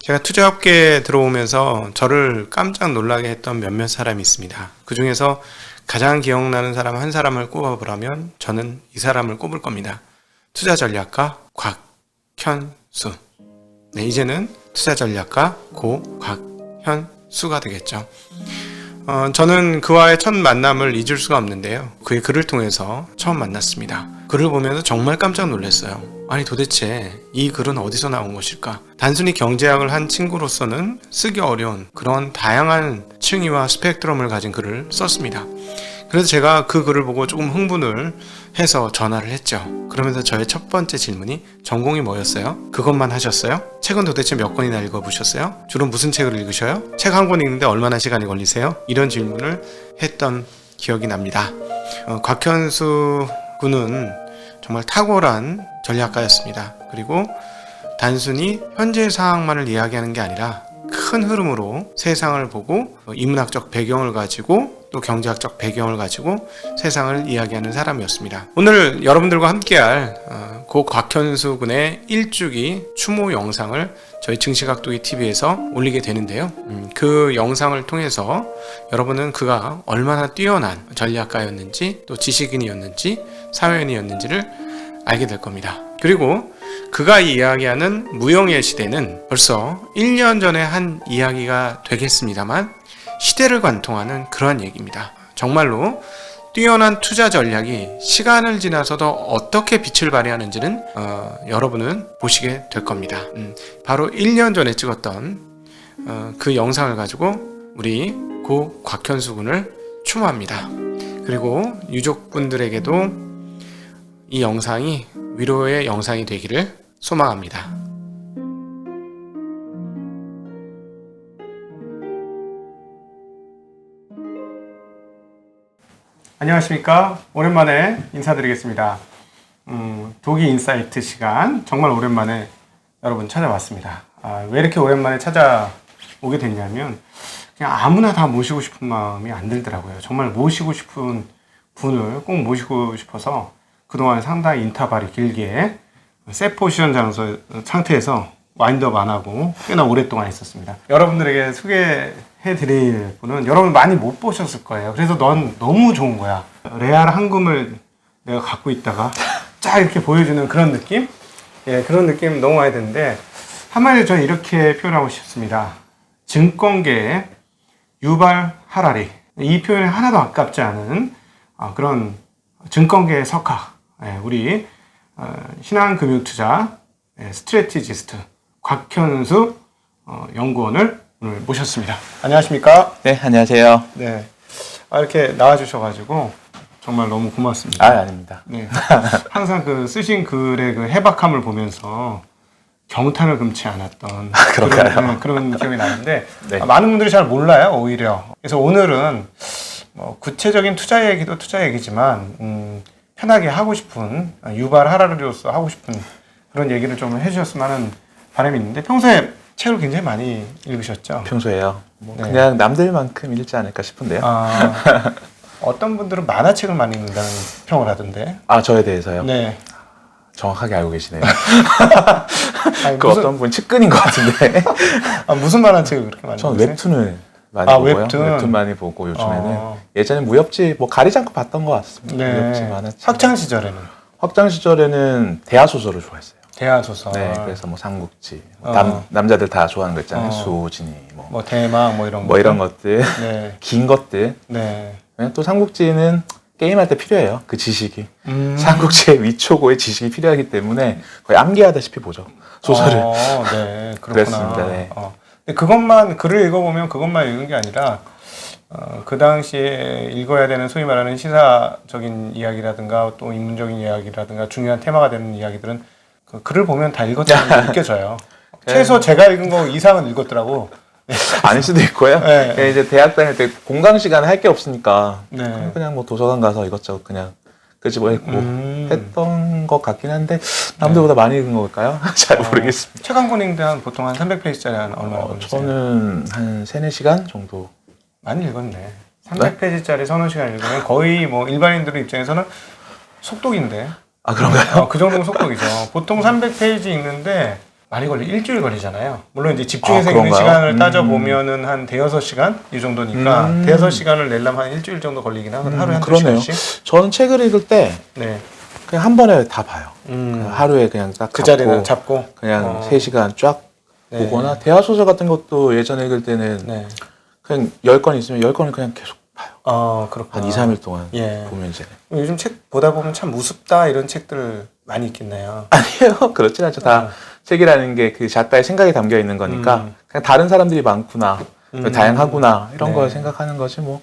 제가 투자업계에 들어오면서 저를 깜짝 놀라게 했던 몇몇 사람이 있습니다. 그 중에서 가장 기억나는 사람 한 사람을 꼽아보라면 저는 이 사람을 꼽을 겁니다. 투자전략가 곽현수. 네, 이제는 투자전략가 곽현수가 되겠죠. 저는 그와의 첫 만남을 잊을 수가 없는데요. 그의 글을 통해서 처음 만났습니다. 글을 보면서 정말 깜짝 놀랐어요. 아니 도대체 이 글은 어디서 나온 것일까? 단순히 경제학을 한 친구로서는 쓰기 어려운 그런 다양한 층위와 스펙트럼을 가진 글을 썼습니다. 그래서 제가 그 글을 보고 조금 흥분을 해서 전화를 했죠. 그러면서 저의 첫 번째 질문이 전공이 뭐였어요? 그것만 하셨어요? 책은 도대체 몇 권이나 읽어보셨어요? 주로 무슨 책을 읽으셔요? 책 한 권 읽는데 얼마나 시간이 걸리세요? 이런 질문을 했던 기억이 납니다. 곽현수 군은 정말 탁월한 전략가였습니다. 그리고 단순히 현재 상황만을 이야기하는 게 아니라 큰 흐름으로 세상을 보고 인문학적 배경을 가지고 또 경제학적 배경을 가지고 세상을 이야기하는 사람이었습니다. 오늘 여러분들과 함께할 고 곽현수 군의 일주기 추모 영상을 저희 증시각도기 TV에서 올리게 되는데요. 그 영상을 통해서 여러분은 그가 얼마나 뛰어난 전략가였는지 또 지식인이었는지 사회인이었는지를 알게 될 겁니다. 그리고 그가 이야기하는 무형의 시대는 벌써 1년 전에 한 이야기가 되겠습니다만 시대를 관통하는 그러한 얘기입니다. 정말로 뛰어난 투자 전략이 시간을 지나서도 어떻게 빛을 발휘하는지는 여러분은 보시게 될 겁니다. 바로 1년 전에 찍었던 그 영상을 가지고 우리 고 곽현수 군을 추모합니다. 그리고 유족분들에게도 이 영상이 위로의 영상이 되기를 소망합니다. 안녕하십니까. 오랜만에 인사드리겠습니다. 도기 인사이트 시간 정말 오랜만에 여러분 찾아왔습니다. 왜 이렇게 오랜만에 찾아오게 됐냐면 그냥 아무나 다 모시고 싶은 마음이 안 들더라고요. 정말 모시고 싶은 분을 꼭 모시고 싶어서 그동안 상당히 인터벌이 길게 세포션 장소 상태에서 와인드업 안 하고 꽤나 오랫동안 있었습니다. 여러분들에게 소개해드릴 분은 여러분 많이 못 보셨을 거예요. 그래서 넌 너무 좋은 거야. 레알 한금을 내가 갖고 있다가 쫙 이렇게 보여주는 그런 느낌? 예, 그런 느낌 너무 많이 드는데 한마디로 저는 이렇게 표현하고 싶습니다. 증권계의 유발 하라리. 이 표현이 하나도 아깝지 않은 그런 증권계의 석학. 예, 우리 신한금융투자 스트래티지스트 곽현수 연구원을 오늘 모셨습니다. 안녕하십니까? 네, 안녕하세요. 네, 이렇게 나와주셔가지고 정말 너무 고맙습니다. 아닙니다. 네, 항상 그 쓰신 글의 그 해박함을 보면서 경탄을 금치 않았던 그런가요? 그런 기억이 나는데 네. 많은 분들이 잘 몰라요, 오히려. 그래서 오늘은 구체적인 투자 얘기도 투자 얘기지만 편하게 하고 싶은 유발 하라리로서 하고 싶은 그런 얘기를 좀 해주셨으면 하는 바람이 있는데 평소에 책을 굉장히 많이 읽으셨죠? 평소에요. 네. 그냥 남들만큼 읽지 않을까 싶은데요. 어떤 분들은 만화책을 많이 읽는다는 평을 하던데. 저에 대해서요? 네. 정확하게 알고 계시네요. 아니, 어떤 분 측근인 것 같은데. 무슨 만화책을 그렇게 많이 저는 읽으세요? 웹툰을 많이 보고요. 웹툰 많이 보고 요즘에는 예전에 무협지 가리지 않고 봤던 것 같습니다. 네. 무협지 만화책. 학창 시절에는 학창 시절에는 대하 소설을 좋아했어요. 대하 소설. 네, 그래서 삼국지, 남자들 다 좋아하는 거 있잖아요. 수호진이, 대막 이런 거. 이런 것들, 네. 긴 것들. 네. 또 삼국지는 게임할 때 필요해요. 그 지식이. 삼국지의 위초고의 지식이 필요하기 때문에 거의 암기하다시피 보죠. 소설을. 네, 그렇구나. 그랬습니다. 네. 근데 그것만 글을 읽어보면 그것만 읽은 게 아니라 그 당시에 읽어야 되는 소위 말하는 시사적인 이야기라든가 또 인문적인 이야기라든가 중요한 테마가 되는 이야기들은 그 글을 보면 다 읽었다는 게 느껴져요. 최소 제가 읽은 거 이상은 읽었더라고. 아닐 수도 있고요. 네. 이제 대학 다닐 때 공강 시간에 할 게 없으니까 네. 그냥 도서관 가서 이것저것 그냥 끄집어 읽고 했던 것 같긴 한데 남들보다 많이 읽은 걸까요? 잘 모르겠습니다. 책 한 권 읽는데 보통 한 300페이지짜리 한 얼마나 걸리세요? 저는 한 3-4시간 정도. 많이 읽었네. 300페이지짜리 서너 시간 읽으면 거의 일반인들 입장에서는 속독인데. 그런가요? 그 정도면 속독이죠. 보통 300페이지 읽는데 많이 일주일 걸리잖아요. 물론 이제 집중해서 아, 읽는 그런가요? 시간을 따져보면은 한 대여섯 시간 이 정도니까 대여섯 시간을 내려면 한 일주일 정도 걸리긴 하거든요. 하루에 한두 그러네요. 시간씩. 저는 책을 읽을 때 네. 그냥 한 번에 다 봐요. 그냥 하루에 그냥 딱 그 잡고 자리는 잡고 그냥 3시간 쫙 네. 보거나 대하소설 같은 것도 예전에 읽을 때는 네. 그냥 10권 있으면 10권을 그냥 계속 봐요. 그렇구나. 한 2, 3일 동안 예. 보면 이제. 요즘 책 보다 보면 참 무섭다 이런 책들 많이 있겠네요. 아니에요. 그렇진 않죠. 다 책이라는 게 그 작가의 생각이 담겨 있는 거니까 그냥 다른 사람들이 많구나. 다양하구나. 이런 네. 걸 생각하는 거지 뭐.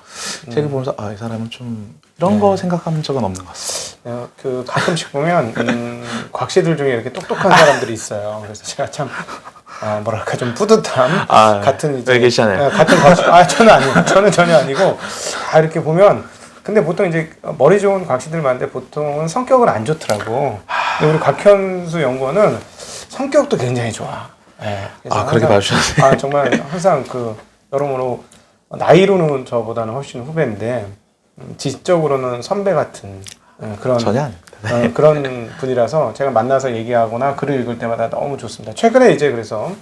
책을 보면서 이 사람은 좀 이런 거 생각한 적은 없는 것 같습니다. 그 가끔씩 보면 곽씨들 중에 이렇게 똑똑한 사람들이 있어요. 그래서 제가 참 뭐랄까 좀 뿌듯함 같은 이제 여기 계시잖아요. 같은 곽씨 저는 아니고 저는 전혀 아니고 다 이렇게 보면 근데 보통 이제 머리 좋은 곽씨들 많은데 보통은 성격은 안 좋더라고. 근데 우리 곽현수 연구원은 성격도 굉장히 좋아. 네, 그래서 그렇게 봐주셨어요. 정말 항상 그 여러모로 나이로는 저보다는 훨씬 후배인데 지적으로는 선배 같은 그런 전혀 아닙니다. 그런 분이라서 제가 만나서 얘기하거나 글을 읽을 때마다 너무 좋습니다. 최근에 이제 그래서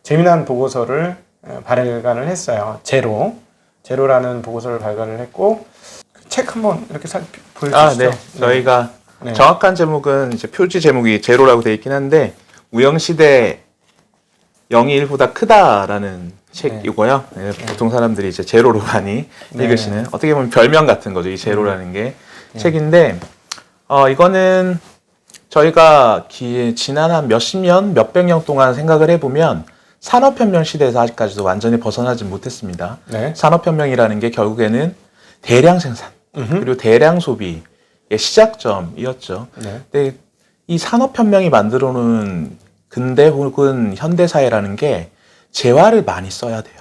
재미난 보고서를 발간을 했어요. 제로라는 보고서를 발간을 했고 그 책 한번 이렇게 보여주시죠. 네. 저희가 네. 정확한 제목은 이제 표지 제목이 제로라고 되어 있긴 한데 우영시대 0이 1보다 크다라는 책이고요. 네, 보통 사람들이 이제 제로로 많이 읽으시는 어떻게 보면 별명 같은 거죠. 이 제로라는 게 책인데 이거는 저희가 지난 한 몇십 년, 몇백 년 동안 생각을 해보면 산업혁명 시대에서 아직까지도 완전히 벗어나지 못했습니다. 네. 산업혁명이라는 게 결국에는 대량 생산 그리고 대량 소비의 시작점이었죠. 네. 근데 이 산업혁명이 만들어놓은 근대 혹은 현대사회라는 게 재화를 많이 써야 돼요.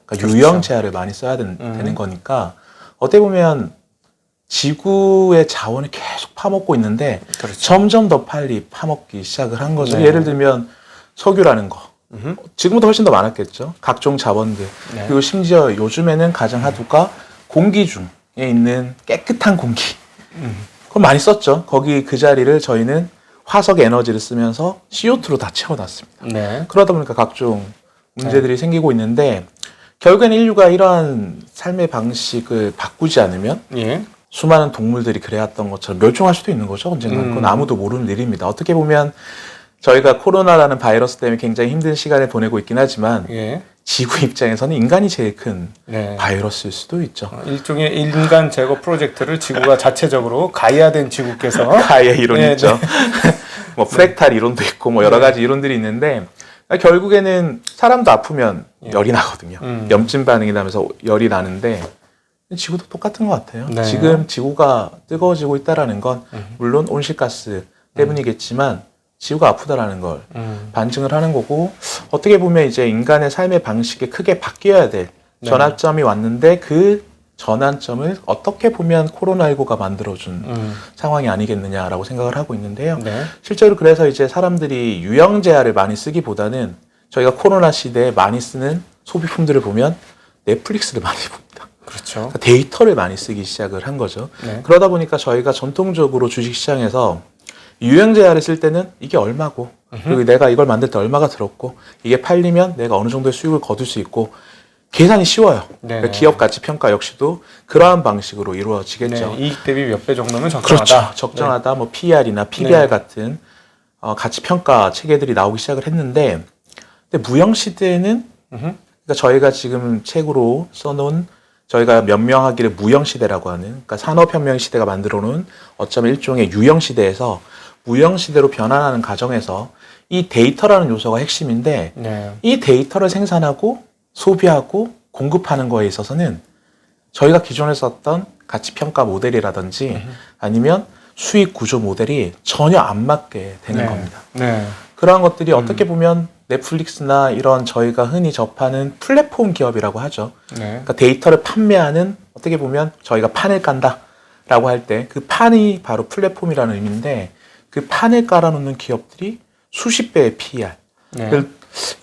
그러니까 그렇죠. 유형 재화를 많이 써야 되는 거니까 어떻게 보면 지구의 자원을 계속 파먹고 있는데 그렇죠. 점점 더 빨리 파먹기 시작을 한 거죠. 네. 예를 들면 석유라는 거. 지금보다 훨씬 더 많았겠죠. 각종 자원들. 네. 그리고 심지어 요즘에는 가장 하두가 공기 중에 있는 깨끗한 공기. 그걸 많이 썼죠. 거기 그 자리를 저희는 화석 에너지를 쓰면서 CO2로 다 채워놨습니다. 네. 그러다 보니까 각종 문제들이 생기고 있는데 결국엔 인류가 이러한 삶의 방식을 바꾸지 않으면 예. 수많은 동물들이 그래왔던 것처럼 멸종할 수도 있는 거죠. 언젠가 그건 아무도 모르는 일입니다. 어떻게 보면 저희가 코로나라는 바이러스 때문에 굉장히 힘든 시간을 보내고 있긴 하지만 예. 지구 입장에서는 인간이 제일 큰 네. 바이러스일 수도 있죠. 일종의 인간 제거 프로젝트를 지구가 자체적으로 가야된 지구께서 가의 이론 네, 있죠. 뭐 프랙탈 이론도 있고 뭐 여러 가지 이론들이 있는데 결국에는 사람도 아프면 열이 나거든요. 염증 반응이 나면서 열이 나는데 지구도 똑같은 것 같아요. 네. 지금 지구가 뜨거워지고 있다라는 건 물론 온실가스 때문이겠지만 지구가 아프다라는 걸 반증을 하는 거고 어떻게 보면 이제 인간의 삶의 방식이 크게 바뀌어야 될 전환점이 왔는데 그 전환점을 어떻게 보면 코로나19가 만들어준 상황이 아니겠느냐라고 생각을 하고 있는데요. 네. 실제로 그래서 이제 사람들이 유형 재화를 많이 쓰기보다는 저희가 코로나 시대에 많이 쓰는 소비품들을 보면 넷플릭스를 많이 봅니다. 그렇죠. 그러니까 데이터를 많이 쓰기 시작을 한 거죠. 네. 그러다 보니까 저희가 전통적으로 주식시장에서 유형 재화를 쓸 때는 이게 얼마고 그리고 내가 이걸 만들 때 얼마가 들었고 이게 팔리면 내가 어느 정도의 수익을 거둘 수 있고 계산이 쉬워요. 그러니까 기업 가치 평가 역시도 그러한 방식으로 이루어지겠죠. 네. 이익 대비 몇 배 정도면 적정하다. 그렇죠. 적정하다. 뭐 PR이나 PBR 같은 가치 평가 체계들이 나오기 시작을 했는데 근데 무형 시대에는 그러니까 저희가 지금 책으로 써놓은 저희가 변명하기를 무형 시대라고 하는 그러니까 산업혁명 시대가 만들어놓은 어쩌면 일종의 유형 시대에서 무형 시대로 변환하는 과정에서 이 데이터라는 요소가 핵심인데 네. 이 데이터를 생산하고 소비하고 공급하는 거에 있어서는 저희가 기존에 썼던 가치평가 모델이라든지 아니면 수익 구조 모델이 전혀 안 맞게 되는 네. 겁니다. 네. 그러한 것들이 어떻게 보면 넷플릭스나 이런 저희가 흔히 접하는 플랫폼 기업이라고 하죠. 네. 그러니까 데이터를 판매하는 어떻게 보면 저희가 판을 깐다라고 할 때 그 판이 바로 플랫폼이라는 의미인데 그 판을 깔아놓는 기업들이 수십 배의 PER을 네.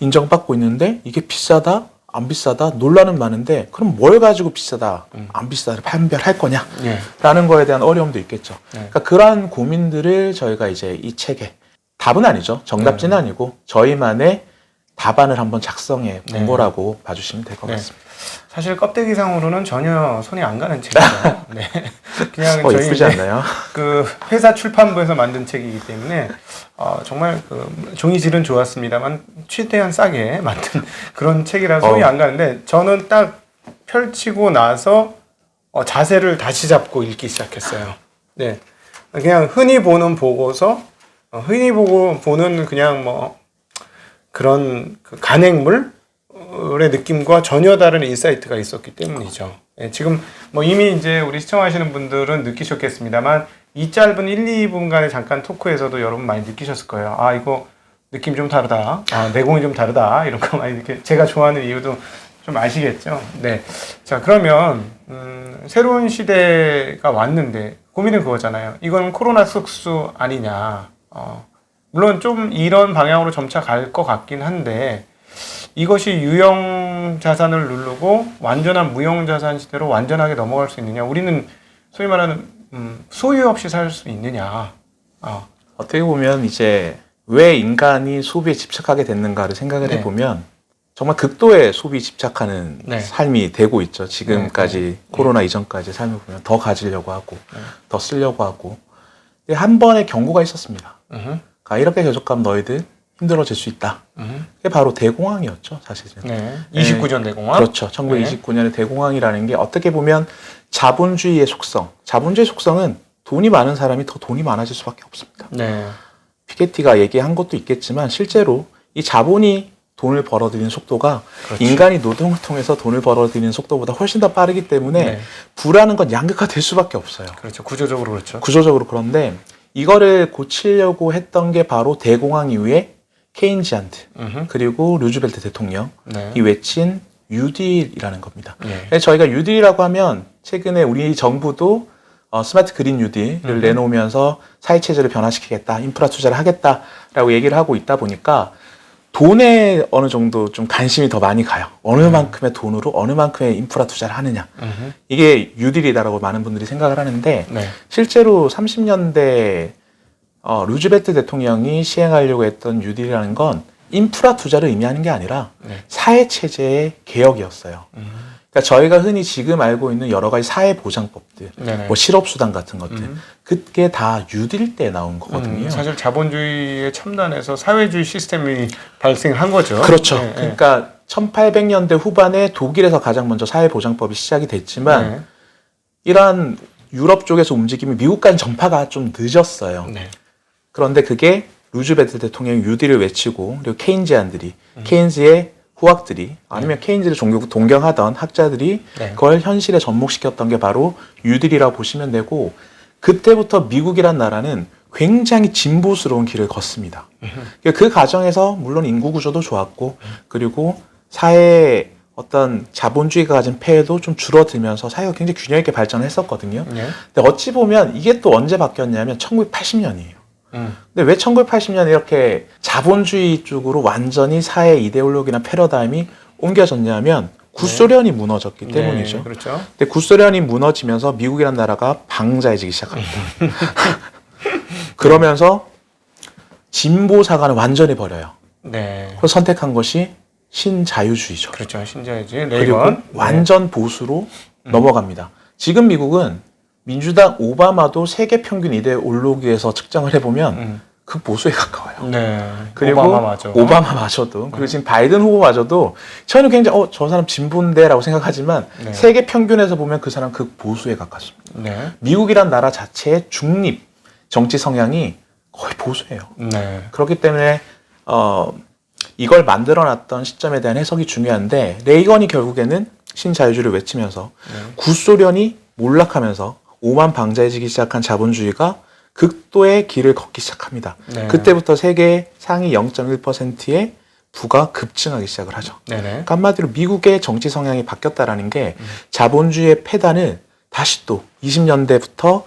인정받고 있는데 이게 비싸다? 안 비싸다? 논란은 많은데 그럼 뭘 가지고 비싸다? 안 비싸다를 판별할 거냐? 네. 라는 거에 대한 어려움도 있겠죠. 네. 그러니까 그러한 고민들을 저희가 이제 이 책에 답은 아니죠. 정답지는 아니고 저희만의 답안을 한번 작성해 본 네. 거라고 봐주시면 될 것 네. 같습니다. 사실 껍데기상으로는 전혀 손이 안 가는 책이죠. 네. 그냥 저희 예쁘지 이제 않나요? 그 회사 출판부에서 만든 책이기 때문에 정말 그 종이질은 좋았습니다만 최대한 싸게 만든 그런 책이라 손이 안 가는데 저는 딱 펼치고 나서 자세를 다시 잡고 읽기 시작했어요. 네. 그냥 흔히 보는 보고서, 흔히 보는 그냥 뭐 그런 그 간행물의 느낌과 전혀 다른 인사이트가 있었기 때문이죠. 예, 지금 뭐 이미 이제 우리 시청하시는 분들은 느끼셨겠습니다만 이 짧은 1, 2분간의 잠깐 토크에서도 여러분 많이 느끼셨을 거예요. 아, 이거 느낌 좀 다르다. 아, 내공이 좀 다르다. 이런 거 많이 이렇게 제가 좋아하는 이유도 좀 아시겠죠? 네. 자, 그러면 새로운 시대가 왔는데 고민은 그거잖아요. 이건 코로나 특수 아니냐. 물론 좀 이런 방향으로 점차 갈 것 같긴 한데 이것이 유형 자산을 누르고 완전한 무형 자산 시대로 완전하게 넘어갈 수 있느냐? 우리는 소위 말하는 소유 없이 살 수 있느냐? 어떻게 보면 이제 왜 인간이 소비에 집착하게 됐는가를 생각을 네. 해보면 정말 극도의 소비 집착하는 네. 삶이 되고 있죠. 지금까지 네. 코로나 이전까지 삶을 보면 더 가지려고 하고 더 쓰려고 하고 근데 한 번의 경고가 있었습니다. 그러니까 이렇게 계속 가면 너희들 힘들어질 수 있다. 그게 바로 대공황이었죠, 사실은. 네. 29년 대공황. 그렇죠. 1929년의 대공황이라는 게 어떻게 보면 자본주의의 속성. 자본주의 속성은 돈이 많은 사람이 더 돈이 많아질 수밖에 없습니다. 네. 피케티가 얘기한 것도 있겠지만 실제로 이 자본이 돈을 벌어들이는 속도가 그렇죠. 인간이 노동을 통해서 돈을 벌어들이는 속도보다 훨씬 더 빠르기 때문에 네. 부라는 건 양극화될 수밖에 없어요. 그렇죠. 구조적으로 그렇죠. 구조적으로. 그런데 이거를 고치려고 했던 게 바로 대공황 이후에 케인지안트 그리고 루즈벨트 대통령이 네. 외친 뉴딜이라는 겁니다. 네. 그래서 저희가 뉴딜이라고 하면 최근에 우리 정부도 스마트 그린 뉴딜을 내놓으면서 사회체제를 변화시키겠다, 인프라 투자를 하겠다라고 얘기를 하고 있다 보니까 돈에 어느 정도 좀 관심이 더 많이 가요. 어느 만큼의 돈으로 어느 만큼의 인프라 투자를 하느냐. 이게 뉴딜이다라고 많은 분들이 생각을 하는데 네. 실제로 30년대 루즈벨트 대통령이 시행하려고 했던 뉴딜이라는 건 인프라 투자를 의미하는 게 아니라 네. 사회체제의 개혁이었어요. 그러니까 저희가 흔히 지금 알고 있는 여러 가지 사회보장법들, 네네. 뭐 실업수당 같은 것들, 그게 다 뉴딜 때 나온 거거든요. 사실 자본주의의 첨단에서 사회주의 시스템이 발생한 거죠. 그렇죠. 네, 그러니까 1800년대 후반에 독일에서 가장 먼저 사회보장법이 시작이 됐지만 네. 이러한 유럽 쪽에서 움직임이 미국까지 전파가 좀 늦었어요. 네. 그런데 그게 루즈벨트 대통령이 뉴딜을 외치고 그리고 케인지안들이 케인즈의 후학들이 아니면 케인즈를 동경하던 학자들이 네. 그걸 현실에 접목시켰던 게 바로 뉴딜이라고 보시면 되고 그때부터 미국이란 나라는 굉장히 진보스러운 길을 걷습니다. 그 과정에서 물론 인구 구조도 좋았고 그리고 사회의 어떤 자본주의가 가진 폐해도 좀 줄어들면서 사회가 굉장히 균형 있게 발전을 했었거든요. 네. 근데 어찌 보면 이게 또 언제 바뀌었냐면 1980년이에요. 근데 왜 1980년에 이렇게 자본주의 쪽으로 완전히 사회 이데올로기나 패러다임이 옮겨졌냐면 구소련이 무너졌기 때문이죠. 네, 그렇죠. 근데 구소련이 무너지면서 미국이라는 나라가 방자해지기 시작합니다. 그러면서 진보 사관을 완전히 버려요. 네. 그래서 선택한 것이 신자유주의죠. 그렇죠. 신자유주의 그리고 레이건. 완전 보수로 넘어갑니다. 지금 미국은 민주당 오바마도 세계 평균 이데올로기에서 측정을 해보면 그 보수에 가까워요. 네. 그리고 오바마마저도 그리고 지금 바이든 후보마저도 저는 굉장히 저 사람 진보인데라고 생각하지만 네. 세계 평균에서 보면 그 사람 그 보수에 가깝습니다. 네. 미국이란 나라 자체의 중립 정치 성향이 거의 보수예요. 네. 그렇기 때문에 이걸 만들어놨던 시점에 대한 해석이 중요한데 레이건이 결국에는 신자유주의를 외치면서 구소련이 몰락하면서 오만 방자해지기 시작한 자본주의가 극도의 길을 걷기 시작합니다. 네. 그때부터 세계 상위 0.1%의 부가 급증하기 시작을 하죠. 네네. 그러니까 한마디로 미국의 정치 성향이 바뀌었다라는 게 자본주의의 폐단을 다시 또 20년대부터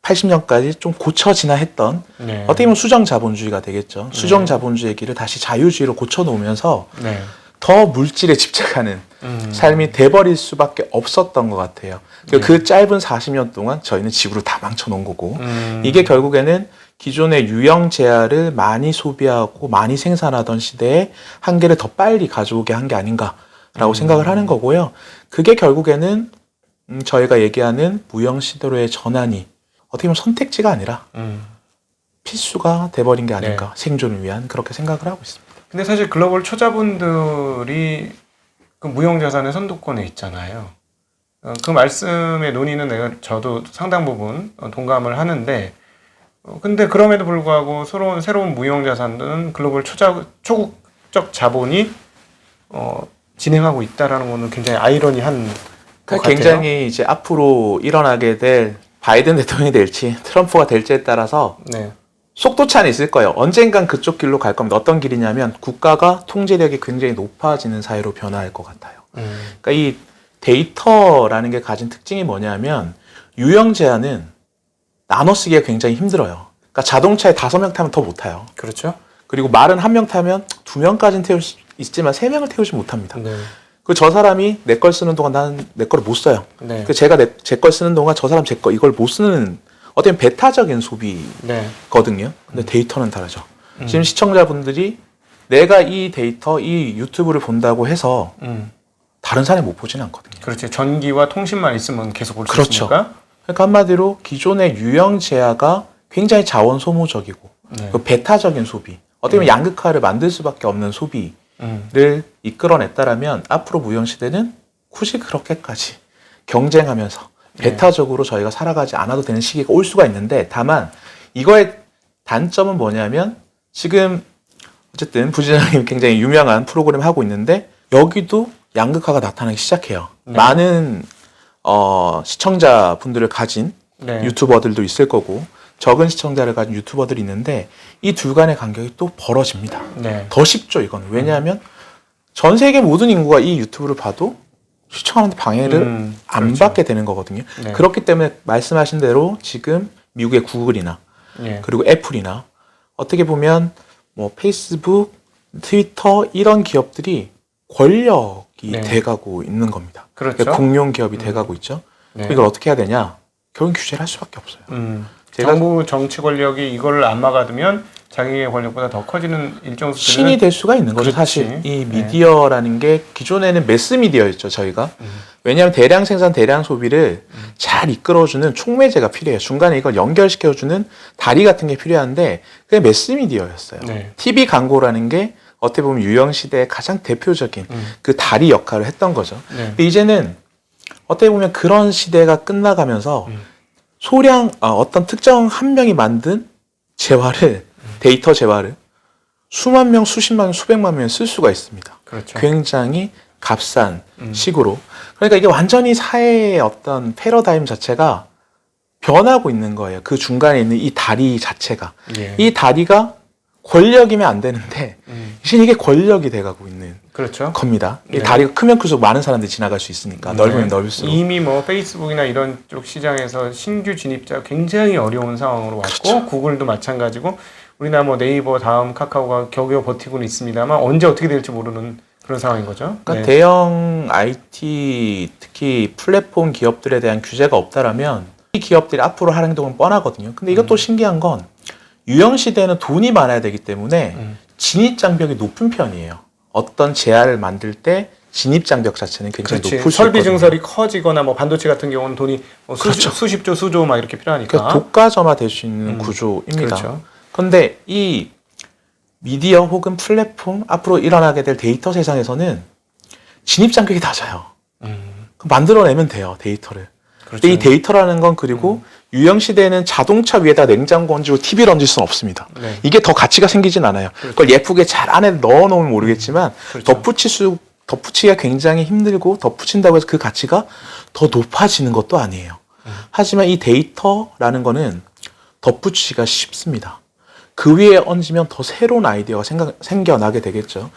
80년까지 좀 고쳐지나 했던 네. 어떻게 보면 수정 자본주의가 되겠죠. 수정 자본주의의 길을 다시 자유주의로 고쳐놓으면서 네. 더 물질에 집착하는 삶이 돼버릴 수밖에 없었던 것 같아요. 그 짧은 40년 동안 저희는 지구를 다 망쳐놓은 거고 이게 결국에는 기존의 유형 재화를 많이 소비하고 많이 생산하던 시대에 한계를 더 빨리 가져오게 한 게 아닌가라고 생각을 하는 거고요. 그게 결국에는 저희가 얘기하는 무형 시대로의 전환이 어떻게 보면 선택지가 아니라 필수가 돼버린 게 아닐까. 생존을 위한 그렇게 생각을 하고 있습니다. 근데 사실 글로벌 초자분들이 그 무형자산의 선도권에 있잖아요. 그 말씀의 논의는 저도 상당 부분 동감을 하는데, 근데 그럼에도 불구하고 새로운 무형자산은 글로벌 초국적 자본이 진행하고 있다라는 거는 굉장히 아이러니한 것 같아요. 굉장히 이제 앞으로 일어나게 될 바이든 대통령이 될지 트럼프가 될지에 따라서 네. 속도차는 있을 거예요. 언젠간 그쪽 길로 갈 겁니다. 어떤 길이냐면 국가가 통제력이 굉장히 높아지는 사회로 변화할 것 같아요. 그러니까 이 데이터라는 게 가진 특징이 뭐냐면 유형 제한은 나눠 쓰기가 굉장히 힘들어요. 그러니까 자동차에 5명 타면 더 못 타요. 그렇죠. 그리고 말은 1명 타면 2명까지는 태울 수 있지만 3명을 태우지 못합니다. 네. 그 저 사람이 내 걸 쓰는 동안 나는 내 거를 못 써요. 네. 그 제가 제 걸 쓰는 동안 저 사람 제 거 이걸 못 쓰는 어떤 배타적인 소비거든요. 근데 데이터는 다르죠. 지금 시청자분들이 내가 이 데이터, 이 유튜브를 본다고 해서 다른 사람이 못 보지는 않거든요. 그렇지. 전기와 통신만 있으면 계속 볼 수 그렇죠. 있으니까. 그러니까 한마디로 기존의 유형 재화가 굉장히 자원 소모적이고 그 배타적인 소비, 어떻게 보면 양극화를 만들 수밖에 없는 소비를 이끌어냈다라면 앞으로 무형 시대는 굳이 그렇게까지 경쟁하면서 배타적으로 저희가 살아가지 않아도 되는 시기가 올 수가 있는데, 다만 이거의 단점은 뭐냐면 지금 어쨌든 부지장님 굉장히 유명한 프로그램 하고 있는데 여기도 양극화가 나타나기 시작해요. 많은 시청자분들을 가진 유튜버들도 있을 거고 적은 시청자를 가진 유튜버들이 있는데 이 둘 간의 간격이 또 벌어집니다. 더 쉽죠, 이거는. 왜냐하면 전 세계 모든 인구가 이 유튜브를 봐도 시청하는데 방해를 안 그렇죠. 받게 되는 거거든요. 그렇기 때문에 말씀하신 대로 지금 미국의 구글이나 그리고 애플이나 어떻게 보면 뭐 페이스북, 트위터 이런 기업들이 권력이 돼가고 있는 겁니다. 그렇죠. 그러니까 공룡 기업이 돼가고 있죠. 이걸 어떻게 해야 되냐? 결국 규제를 할 수밖에 없어요. 정부 정치 권력이 이걸 안 막아두면 자기의 권력보다 더 커지는 일정 수준은 신이 될 수가 있는 거죠. 그렇지. 사실 이 미디어라는 게 기존에는 매스 미디어였죠, 저희가. 왜냐하면 대량 생산, 대량 소비를 잘 이끌어주는 촉매제가 필요해요. 중간에 이걸 연결시켜주는 다리 같은 게 필요한데 그게 매스 미디어였어요. TV 광고라는 게 어떻게 보면 유형 시대의 가장 대표적인 그 다리 역할을 했던 거죠. 근데 이제는 어떻게 보면 그런 시대가 끝나가면서 어떤 특정 한 명이 만든 재화를 데이터 재화를 수만 명, 수십만 명, 수백만 명이 쓸 수가 있습니다. 그렇죠. 굉장히 값싼 식으로. 그러니까 이게 완전히 사회의 어떤 패러다임 자체가 변하고 있는 거예요. 그 중간에 있는 이 다리 자체가. 이 다리가 권력이면 안 되는데 이제 이게 권력이 돼가고 있는 그렇죠. 겁니다. 이 다리가 크면 클수록 많은 사람들이 지나갈 수 있으니까 넓으면 넓을수록. 이미 뭐 페이스북이나 이런 쪽 시장에서 신규 진입자 굉장히 어려운 상황으로 왔고 그렇죠. 구글도 마찬가지고 우리나라 뭐 네이버 다음 카카오가 겨우겨우 버티고는 있습니다만 언제 어떻게 될지 모르는 그런 상황인 거죠. 그러니까 대형 IT 특히 플랫폼 기업들에 대한 규제가 없다라면 이 기업들이 앞으로 할 행동은 뻔하거든요. 근데 이것도 신기한 건 유형 시대에는 돈이 많아야 되기 때문에 진입 장벽이 높은 편이에요. 어떤 재화를 만들 때 진입 장벽 자체는 굉장히 높을 수 있거든요. 설비 증설이 커지거나 뭐 반도체 같은 경우는 돈이 수십조, 수조 막 이렇게 필요하니까. 그러니까 독과점화 될 수 있는 구조입니다. 그렇죠. 그런데 이 미디어 혹은 플랫폼 앞으로 일어나게 될 데이터 세상에서는 진입 장벽이 낮아요. 만들어내면 돼요, 데이터를. 그렇죠. 근데 이 데이터라는 건 그리고 유형 시대에는 자동차 위에다 냉장고 얹고 TV를 얹을 수는 없습니다. 이게 더 가치가 생기진 않아요. 그걸 예쁘게 잘 안에 넣어놓으면 모르겠지만 덧붙이기가 굉장히 힘들고 덧붙인다고 해서 그 가치가 더 높아지는 것도 아니에요. 하지만 이 데이터라는 거는 덧붙이기가 쉽습니다. 그 위에 얹으면 더 새로운 아이디어가 생겨나게 되겠죠.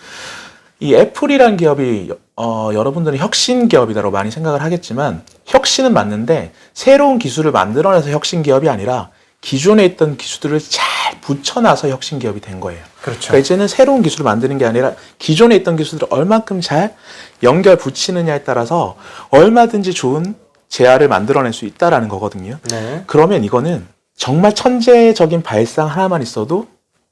이 애플이라는 기업이 여러분들은 혁신 기업이라고 많이 생각을 하겠지만 혁신은 맞는데 새로운 기술을 만들어내서 혁신 기업이 아니라 기존에 있던 기술들을 잘 붙여놔서 혁신 기업이 된 거예요. 그렇죠. 그러니까 이제는 새로운 기술을 만드는 게 아니라 기존에 있던 기술들을 얼만큼 잘 연결 붙이느냐에 따라서 얼마든지 좋은 재화를 만들어낼 수 있다라는 거거든요. 그러면 이거는 정말 천재적인 발상 하나만 있어도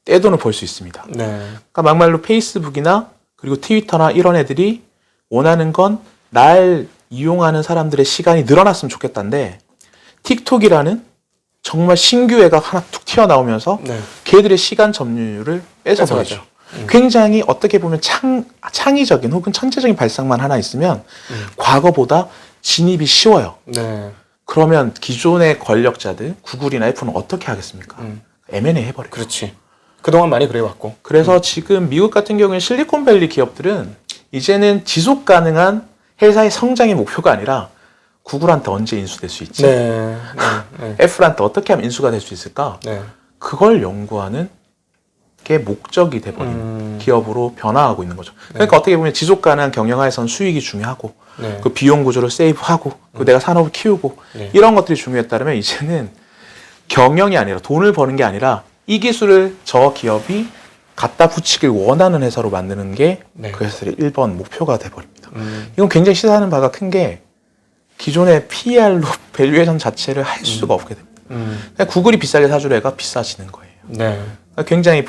떼돈을 벌 수 있습니다. 네. 그러니까 막말로 페이스북이나 그리고 트위터나 이런 애들이 원하는 건 날 이용하는 사람들의 시간이 늘어났으면 좋겠다는데 틱톡이라는 정말 신규 애가 하나 툭 튀어나오면서 네. 걔들의 시간 점유율을 뺏어버리죠. 굉장히 어떻게 보면 창의적인 혹은 천재적인 발상만 하나 있으면 과거보다 진입이 쉬워요. 네. 그러면 기존의 권력자들, 구글이나 애플은 어떻게 하겠습니까? M&A 해버려요. 그렇지. 그동안 많이 그래왔고. 그래서 지금 미국 같은 경우에 실리콘밸리 기업들은 이제는 지속 가능한 회사의 성장의 목표가 아니라 구글한테 언제 인수될 수 있지? 네. 네. 애플한테 어떻게 하면 인수가 될 수 있을까? 네. 그걸 연구하는 게 목적이 돼버린 기업으로 변화하고 있는 거죠. 그러니까 어떻게 보면 지속 가능한 경영하에선 수익이 중요하고 네. 그 비용 구조를 세이브하고 그 내가 산업을 키우고 네. 이런 것들이 중요했다면 이제는 경영이 아니라 돈을 버는 게 아니라 이 기술을 저 기업이 갖다 붙이길 원하는 회사로 만드는 게 네. 그 회사의 1번 목표가 돼버립니다. 이건 굉장히 시사하는 바가 큰 게 기존의 PER로 밸류에이션 자체를 할 수가 없게 됩니다. 그러니까 구글이 비싸게 사주려 해가 비싸지는 거예요. 네. 그러니까 굉장히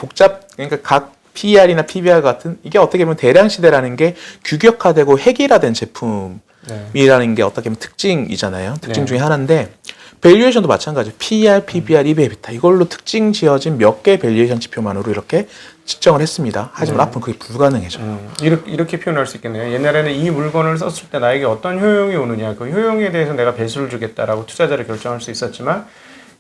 그러니까 각 PER이나 PBR 같은 이게 어떻게 보면 대량 시대라는 게 규격화되고 획일화된 제품이라는 게 어떻게 보면 특징이잖아요. 특징 네. 중에 하나인데 밸류에이션도 마찬가지예요. PER, PBR, EBITA 이걸로 특징 지어진 몇 개의 밸류에이션 지표만으로 이렇게 측정을 했습니다. 하지만 앞으로 그게 불가능해져요. 이렇게 표현할 수 있겠네요. 옛날에는 이 물건을 썼을 때 나에게 어떤 효용이 오느냐, 그 효용에 대해서 내가 배수를 주겠다라고 투자자를 결정할 수 있었지만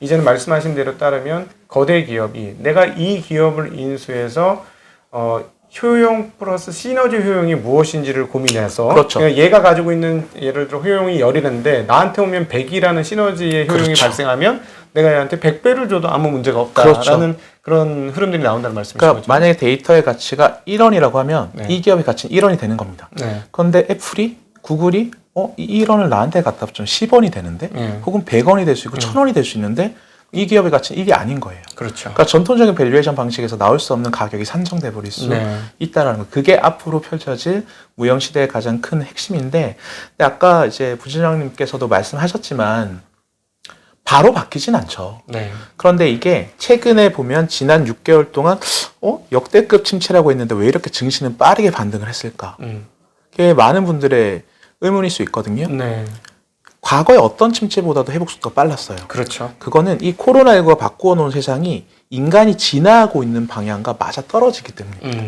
이제는 말씀하신 대로 따르면 거대 기업이 내가 이 기업을 인수해서 효용 플러스 시너지 효용이 무엇인지를 고민해서 그렇죠. 그냥 얘가 가지고 있는 예를 들어 효용이 10이라는데 나한테 오면 100이라는 시너지의 효용이 그렇죠. 발생하면 내가 얘한테 100배를 줘도 아무 문제가 없다라는 그렇죠. 그런 흐름들이 나온다는 말씀이시죠. 그러니까 만약에 데이터의 가치가 1원이라고 하면 네. 이 기업의 가치는 1원이 되는 겁니다. 네. 그런데 애플이 구글이 이 1원을 나한테 갖다 붙이면 10원이 되는데 혹은 100원이 될 수 있고 1000원이 될 수 있는데 이 기업의 가치는 1이 아닌 거예요. 그렇죠. 그러니까 전통적인 밸류에이션 방식에서 나올 수 없는 가격이 산정돼 버릴 수 네. 있다라는 거. 그게 앞으로 펼쳐질 무형 시대의 가장 큰 핵심인데, 근데 아까 이제 부진영님께서도 말씀하셨지만 바로 바뀌진 않죠. 네. 그런데 이게 최근에 보면 지난 6개월 동안 역대급 침체라고 했는데 왜 이렇게 증시는 빠르게 반등을 했을까? 그게 많은 분들의 의문일 수 있거든요. 네. 과거의 어떤 침체보다도 회복 속도가 빨랐어요. 그렇죠. 그거는 이 코로나19가 바꾸어 놓은 세상이 인간이 진화하고 있는 방향과 맞아 떨어지기 때문입니다.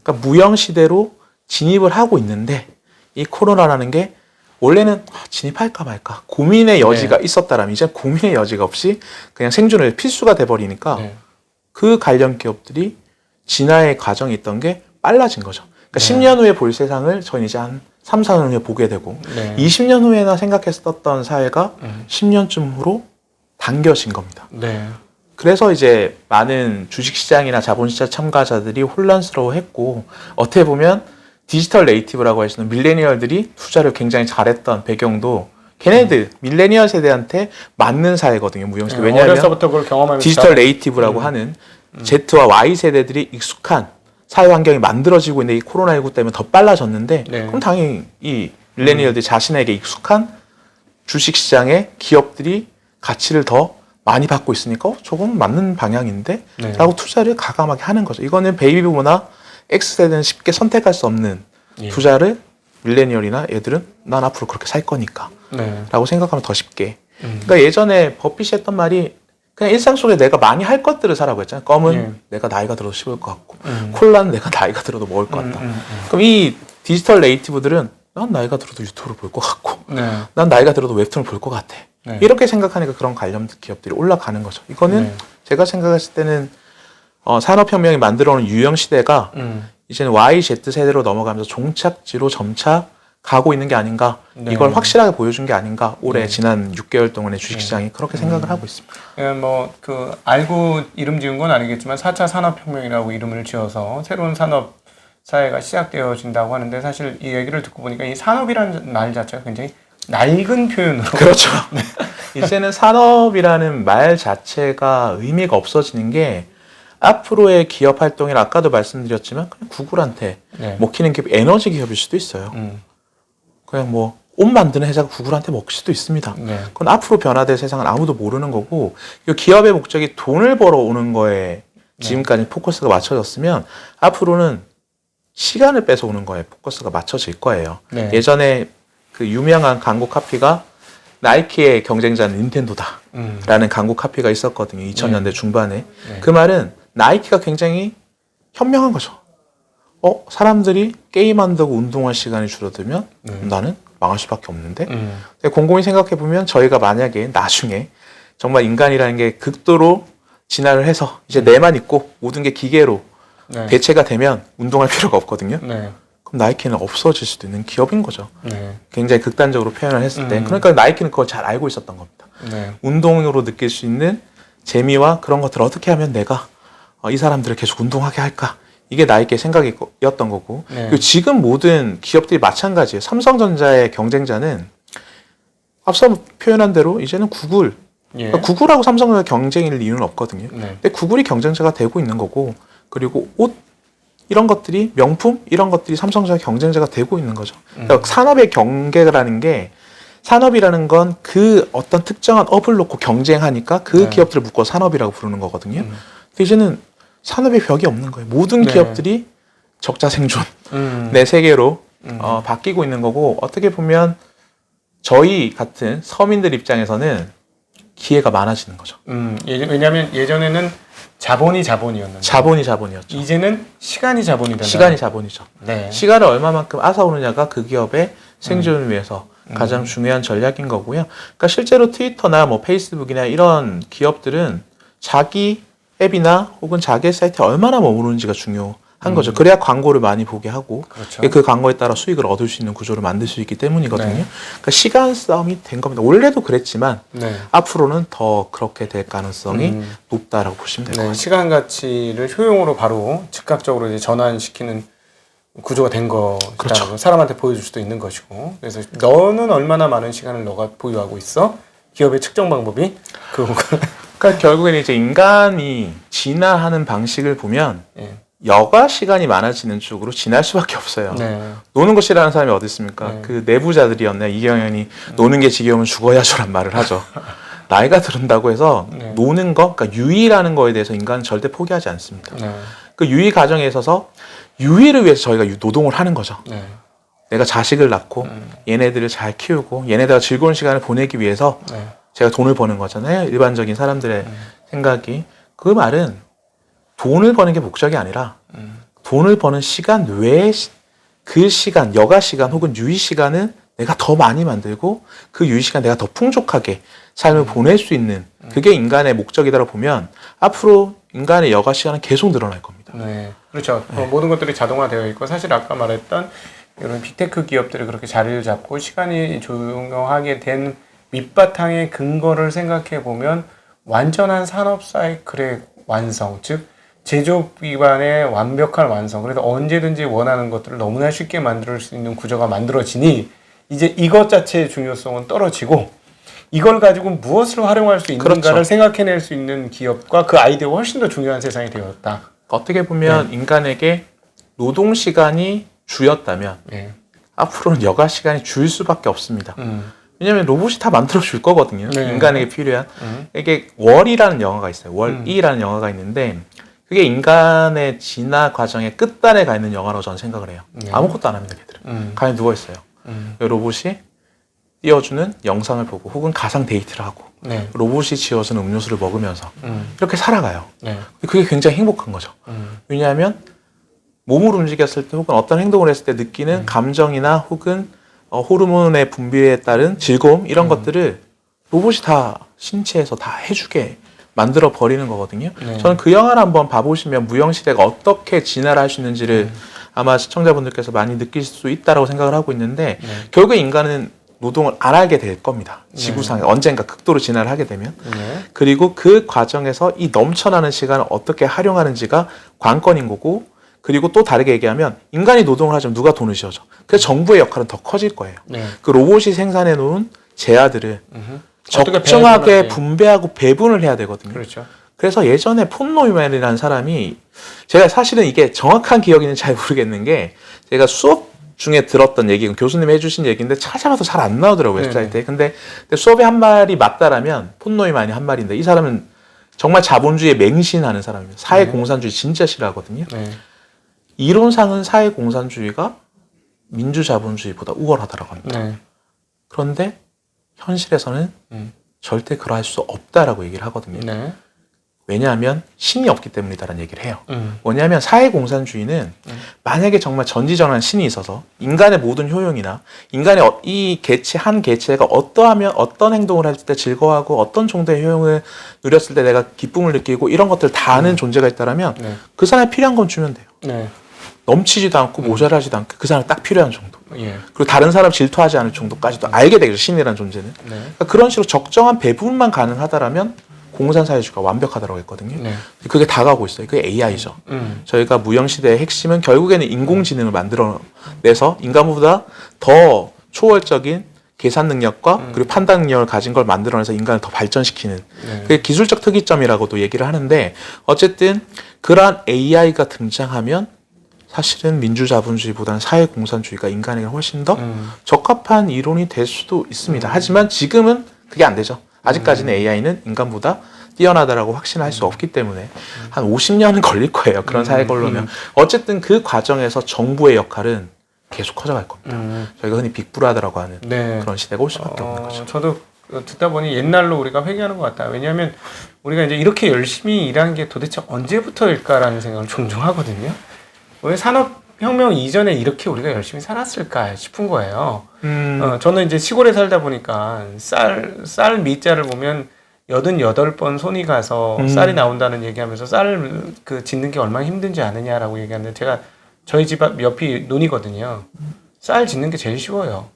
그러니까 무형 시대로 진입을 하고 있는데 이 코로나라는 게 원래는 진입할까 말까 고민의 여지가 있었다라면 이제 고민의 여지가 없이 그냥 생존을 필수가 돼버리니까 네. 그 관련 기업들이 진화의 과정이 있던 게 빨라진 거죠. 그러니까 10년 후에 볼 세상을 저는 이제 한 3, 4년 후에 보게 되고 20년 후에나 생각했었던 사회가 10년쯤 후로 당겨진 겁니다. 네. 그래서 이제 많은 주식시장이나 자본시장 참가자들이 혼란스러워했고 어떻게 보면 디지털 네이티브라고 하시는 밀레니얼들이 투자를 굉장히 잘했던 배경도 걔네들 밀레니얼 세대한테 맞는 사회거든요. 무형시대. 왜냐하면 어려서부터 그걸 경험하면서 디지털 네이티브라고 하는 Z와 Y 세대들이 익숙한 사회 환경이 만들어지고 있는데 이 코로나19 때문에 더 빨라졌는데 그럼 당연히 이 밀레니얼들이 자신에게 익숙한 주식시장의 기업들이 가치를 더 많이 받고 있으니까 조금 맞는 방향인데 라고 투자를 가감하게 하는 거죠. 이거는 베이비부모나 X세대는 쉽게 선택할 수 없는 투자를 밀레니얼이나 애들은 난 앞으로 그렇게 살 거니까 라고 생각하면 더 쉽게. 그러니까 예전에 버핏이 했던 말이 그냥 일상 속에 내가 많이 할 것들을 사라고 했잖아요. 껌은 내가 나이가 들어도 씹을 것 같고 콜라는 내가 나이가 들어도 먹을 것 같다. 그럼 이 디지털 네이티브들은 난 나이가 들어도 유튜브를 볼 것 같고 난 나이가 들어도 웹툰을 볼 것 같아. 이렇게 생각하니까 그런 관련 기업들이 올라가는 거죠. 이거는 제가 생각했을 때는 산업혁명이 만들어오는 유형 시대가 이제는 Y, Z 세대로 넘어가면서 종착지로 점차 가고 있는 게 아닌가. 이걸 확실하게 보여준 게 아닌가. 올해 지난 6개월 동안의 주식시장이 그렇게 생각을 하고 있습니다. 뭐 알고 이름 지은 건 아니겠지만 4차 산업혁명이라고 이름을 지어서 새로운 산업 사회가 시작되어진다고 하는데 사실 이 얘기를 듣고 보니까 이 산업이라는 말 자체가 굉장히 낡은 표현으로 그렇죠. 이제는 산업이라는 말 자체가 의미가 없어지는 게 앞으로의 기업 활동이라 아까도 말씀드렸지만 그냥 구글한테 먹히는 기업 에너지 기업일 수도 있어요. 그냥 뭐 옷 만드는 회사가 구글한테 먹힐 수도 있습니다. 네. 그건 앞으로 변화될 세상은 아무도 모르는 거고, 이 기업의 목적이 돈을 벌어오는 거에 지금까지 포커스가 맞춰졌으면 앞으로는 시간을 뺏어오는 거에 포커스가 맞춰질 거예요. 네. 예전에 그 유명한 광고 카피가 나이키의 경쟁자는 닌텐도다 라는 광고 카피가 있었거든요. 2000년대 중반에. 네. 그 말은 나이키가 굉장히 현명한 거죠. 사람들이 게임한다고 운동할 시간이 줄어들면 나는 망할 수밖에 없는데. 근데 곰곰이 생각해보면 저희가 만약에 나중에 정말 인간이라는 게 극도로 진화를 해서 이제 뇌만 있고 모든 게 기계로 네. 대체가 되면 운동할 필요가 없거든요. 네. 그럼 나이키는 없어질 수도 있는 기업인 거죠. 네. 굉장히 극단적으로 표현을 했을 때. 그러니까 나이키는 그걸 잘 알고 있었던 겁니다. 네. 운동으로 느낄 수 있는 재미와 그런 것들을 어떻게 하면 내가 이 사람들을 계속 운동하게 할까? 이게 나이키의 생각이었던 거고. 네. 그리고 지금 모든 기업들이 마찬가지예요. 삼성전자의 경쟁자는 앞서 표현한 대로 이제는 구글. 예. 그러니까 구글하고 삼성전자 경쟁일 이유는 없거든요. 네. 근데 구글이 경쟁자가 되고 있는 거고, 그리고 옷 이런 것들이, 명품 이런 것들이 삼성전자 경쟁자가 되고 있는 거죠. 그러니까 산업의 경계라는 게, 산업이라는 건 그 어떤 특정한 업을 놓고 경쟁하니까 그 네. 기업들을 묶어 산업이라고 부르는 거거든요. 근데 이제는 산업의 벽이 없는 거예요. 모든 네. 기업들이 적자 생존 음. 내 세계로 바뀌고 있는 거고, 어떻게 보면 저희 같은 서민들 입장에서는 기회가 많아지는 거죠. 왜냐하면 예전에는 자본이었는데 자본이었죠. 이제는 시간이 자본이 된다. 시간이 자본이죠. 네. 시간을 얼마만큼 앗아오느냐가 그 기업의 생존을 위해서 가장 중요한 전략인 거고요. 그러니까 실제로 트위터나 뭐 페이스북이나 이런 기업들은 자기 앱이나 혹은 자기 사이트에 얼마나 머무르는지가 중요한 거죠. 그래야 광고를 많이 보게 하고 그렇죠. 그 광고에 따라 수익을 얻을 수 있는 구조를 만들 수 있기 때문이거든요. 네. 그러니까 시간 싸움이 된 겁니다. 원래도 그랬지만 네. 앞으로는 더 그렇게 될 가능성이 높다라고 보시면 될 것 네. 같아요. 시간 가치를 효용으로 바로 즉각적으로 이제 전환시키는 구조가 된 것이다. 그렇죠. 사람한테 보여줄 수도 있는 것이고. 그래서 너는 얼마나 많은 시간을 너가 보유하고 있어? 기업의 측정 방법이 그러니까 결국에는 이제 인간이 진화하는 방식을 보면 예. 여가 시간이 많아지는 쪽으로 진화할 수밖에 없어요. 네. 노는 거 싫어하는 사람이 어디 있습니까? 네. 그 내부자들이었나 이경영이 노는 게 지겨우면 죽어야죠란 말을 하죠. 나이가 들은다고 해서 네. 노는 거, 그러니까 유의라는 거에 대해서 인간은 절대 포기하지 않습니다. 네. 그 유의 과정에 있어서 유의를 위해서 저희가 노동을 하는 거죠. 네. 내가 자식을 낳고 얘네들을 잘 키우고 얘네들과 즐거운 시간을 보내기 위해서 네. 제가 돈을 버는 거잖아요. 일반적인 사람들의 생각이. 그 말은 돈을 버는 게 목적이 아니라 돈을 버는 시간 외에 그 시간, 여가 시간 혹은 유의 시간은 내가 더 많이 만들고 그 유의 시간 내가 더 풍족하게 삶을 보낼 수 있는, 그게 인간의 목적이다라고 보면 앞으로 인간의 여가 시간은 계속 늘어날 겁니다. 네. 그렇죠. 모든 것들이 자동화되어 있고, 사실 아까 말했던 이런 빅테크 기업들이 그렇게 자리를 잡고 시간이 조용하게 된 밑바탕의 근거를 생각해 보면 완전한 산업 사이클의 완성, 즉 제조업 기반의 완벽한 완성, 그래서 언제든지 원하는 것들을 너무나 쉽게 만들 수 있는 구조가 만들어지니 이제 이것 자체의 중요성은 떨어지고 이걸 가지고 무엇을 활용할 수 있는가를 그렇죠. 생각해낼 수 있는 기업과 그 아이디어가 훨씬 더 중요한 세상이 되었다. 어떻게 보면 인간에게 노동 시간이 주였다면 네. 앞으로는 여가 시간이 줄 수밖에 없습니다. 왜냐하면 로봇이 다 만들어 줄 거거든요. 네. 인간에게 필요한. 이게 월이라는 영화가 있어요. 월이라는 영화가 있는데 그게 인간의 진화 과정의 끝단에 가 있는 영화라고 저는 생각을 해요. 네. 아무것도 안 합니다, 걔들은. 가만히 누워 있어요. 로봇이 띄워주는 영상을 보고 혹은 가상 데이트를 하고 네. 로봇이 지어주는 음료수를 먹으면서 이렇게 살아가요. 네. 그게 굉장히 행복한 거죠. 왜냐하면 몸을 움직였을 때 혹은 어떤 행동을 했을 때 느끼는 감정이나 혹은 호르몬의 분비에 따른 즐거움 이런 것들을 로봇이 다 신체에서 다 해주게 만들어 버리는 거거든요. 네. 저는 그 영화를 한번 봐보시면 무형시대가 어떻게 진화를 할 수 있는지를 아마 시청자분들께서 많이 느낄 수 있다고 생각을 하고 있는데 결국 인간은 노동을 안 하게 될 겁니다. 지구상에 언젠가 극도로 진화를 하게 되면. 네. 그리고 그 과정에서 이 넘쳐나는 시간을 어떻게 활용하는지가 관건인 거고, 그리고 또 다르게 얘기하면 인간이 노동을 하자면 누가 돈을 쥐어줘? 그래서 정부의 역할은 더 커질 거예요. 네. 그 로봇이 생산해 놓은 제아들을 어떻게 적정하게 배분하지? 분배하고 배분을 해야 되거든요. 그렇죠. 그래서 예전에 폰 노이만이라는 사람이, 제가 사실은 이게 정확한 기억이는 잘 모르겠는 게, 제가 수업 중에 들었던 얘기, 교수님이 해주신 얘기인데 찾아봐도 잘 안 나오더라고요, 네네. 웹사이트에. 근데 수업에 한 말이 맞다라면 폰노이만이 한 말인데 이 사람은 정말 자본주의에 맹신하는 사람입니다. 사회공산주의 진짜 싫어하거든요. 네. 이론상은 사회공산주의가 민주자본주의보다 우월하다라고 합니다. 네. 그런데 현실에서는 절대 그러할 수 없다라고 얘기를 하거든요. 네. 왜냐하면 신이 없기 때문이다라는 얘기를 해요. 음. 뭐냐면 사회공산주의는 만약에 정말 전지전능한 신이 있어서 인간의 모든 효용이나 인간의 이 개체 한 개체가 어떠하면 어떤 행동을 할 때 즐거워하고 어떤 정도의 효용을 누렸을 때 내가 기쁨을 느끼고 이런 것들 다 아는 존재가 있다라면 네. 그 사람이 필요한 건 주면 돼요. 네. 넘치지도 않고 모자라지도 않고 그 사람 딱 필요한 정도. 예. 그리고 다른 사람 질투하지 않을 정도까지도 알게 되겠죠. 신이라는 존재는. 네. 그러니까 그런 식으로 적정한 배분만 가능하다라면 공산사회주의가 완벽하다고 했거든요. 네. 그게 다가오고 있어요. 그게 AI죠. 저희가 무형시대의 핵심은 결국에는 인공지능을 만들어내서 인간보다 더 초월적인 계산 능력과 그리고 판단 능력을 가진 걸 만들어내서 인간을 더 발전시키는 네. 그게 기술적 특이점이라고도 얘기를 하는데 어쨌든 그러한 AI가 등장하면 사실은 민주자본주의보다는 사회공산주의가 인간에게 훨씬 더 적합한 이론이 될 수도 있습니다. 하지만 지금은 그게 안 되죠. 아직까지는 AI는 인간보다 뛰어나다라고 확신할 수 없기 때문에 한 50년은 걸릴 거예요. 그런 사회 걸로면. 어쨌든 그 과정에서 정부의 역할은 계속 커져갈 겁니다. 저희가 흔히 빅브라더라고 하는 네. 그런 시대가 올 수밖에 없는 거죠. 저도 듣다 보니 옛날로 우리가 회귀하는 것 같다. 왜냐하면 우리가 이제 이렇게 열심히 일한 게 도대체 언제부터일까라는 생각을 종종 하거든요. 왜 산업혁명 이전에 이렇게 우리가 열심히 살았을까 싶은 거예요. 저는 이제 시골에 살다 보니까 쌀 밑자를 보면 88번 손이 가서 쌀이 나온다는 얘기하면서 쌀을 그 짓는 게 얼마나 힘든지 아느냐라고 얘기하는데 제가 저희 집 앞 옆이 논이거든요. 쌀 짓는 게 제일 쉬워요.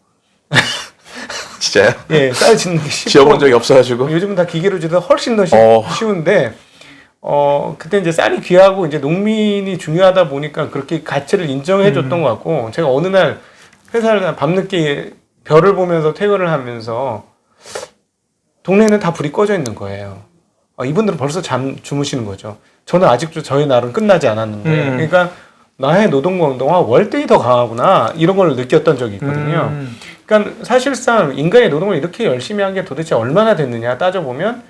진짜요? 예, 쌀 짓는 게 쉽고 지어본 적이 없어가지고. 요즘은 다 기계로 짓다 훨씬 더 쉬운데 그때 이제 쌀이 귀하고 이제 농민이 중요하다 보니까 그렇게 가치를 인정해 줬던 것 같고 제가 어느 날 회사를 밤늦게 별을 보면서 퇴근을 하면서 동네에는 다 불이 꺼져 있는 거예요. 이분들은 벌써 주무시는 거죠. 저는 아직도 저희 날은 끝나지 않았는데 그러니까 나의 노동운동화 월등히 더 강하구나 이런 걸 느꼈던 적이 있거든요. 그러니까 사실상 인간의 노동을 이렇게 열심히 한 게 도대체 얼마나 됐느냐 따져보면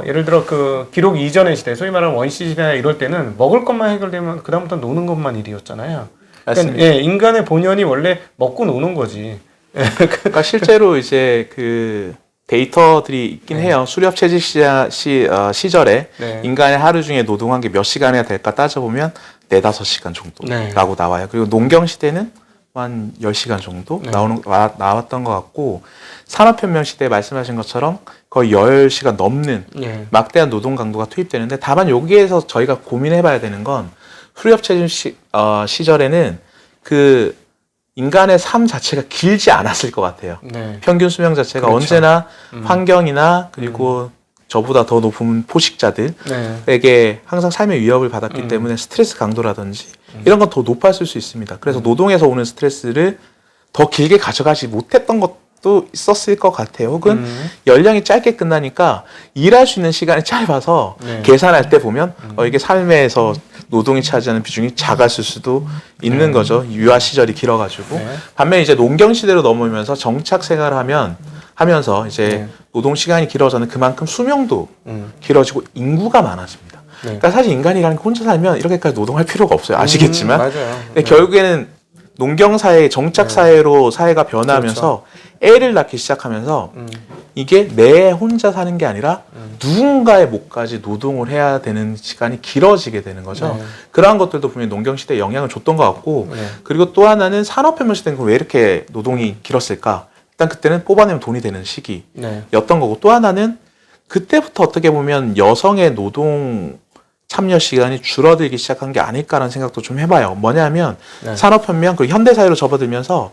예를 들어 그 기록 이전의 시대, 소위 말하는 원시 시대나 이럴 때는 먹을 것만 해결되면 그 다음부터 노는 것만 일이었잖아요. 그러니까 예, 인간의 본연이 원래 먹고 노는 거지. 그러니까 실제로 이제 그 데이터들이 있긴 해요. 수렵 채집 시절에 네. 인간의 하루 중에 노동한 게 몇 시간이나 될까 따져보면 4-5시간 정도라고 나와요. 그리고 농경 시대는 한 10시간 정도 나왔던 것 같고 산업혁명 시대에 말씀하신 것처럼 거의 10시간 넘는 막대한 노동 강도가 투입되는데 다만 여기에서 저희가 고민해봐야 되는 건 수렵 채집 시절에는 그 인간의 삶 자체가 길지 않았을 것 같아요. 평균 수명 자체가 그렇죠. 언제나 환경이나 그리고 저보다 더 높은 포식자들에게 항상 삶의 위협을 받았기 때문에 스트레스 강도라든지 이런 건 더 높았을 수 있습니다. 그래서 노동에서 오는 스트레스를 더 길게 가져가지 못했던 것도 있었을 것 같아요. 혹은 연령이 짧게 끝나니까 일할 수 있는 시간이 짧아서 계산할 때 보면 이게 삶에서 노동이 차지하는 비중이 작았을 수도 있는 거죠. 유아 시절이 길어가지고. 반면에 이제 농경 시대로 넘어오면서 정착 생활을 하면서 이제 노동 시간이 길어져는 그만큼 수명도 길어지고 인구가 많아집니다. 그러니까 사실 인간이라는 게 혼자 살면 이렇게까지 노동할 필요가 없어요. 아시겠지만. 맞아요. 근데 결국에는 농경 사회, 정착 사회로 사회가 변화하면서 애를 낳기 시작하면서 이게 내 혼자 사는 게 아니라 누군가의 목까지 노동을 해야 되는 시간이 길어지게 되는 거죠. 그러한 것들도 분명히 농경 시대에 영향을 줬던 것 같고 그리고 또 하나는 산업혁명 시대는 왜 이렇게 노동이 길었을까? 일단 그때는 뽑아내면 돈이 되는 시기였던 거고 또 하나는 그때부터 어떻게 보면 여성의 노동 참여 시간이 줄어들기 시작한 게 아닐까라는 생각도 좀 해봐요. 뭐냐면 산업혁명 그리고 현대사회로 접어들면서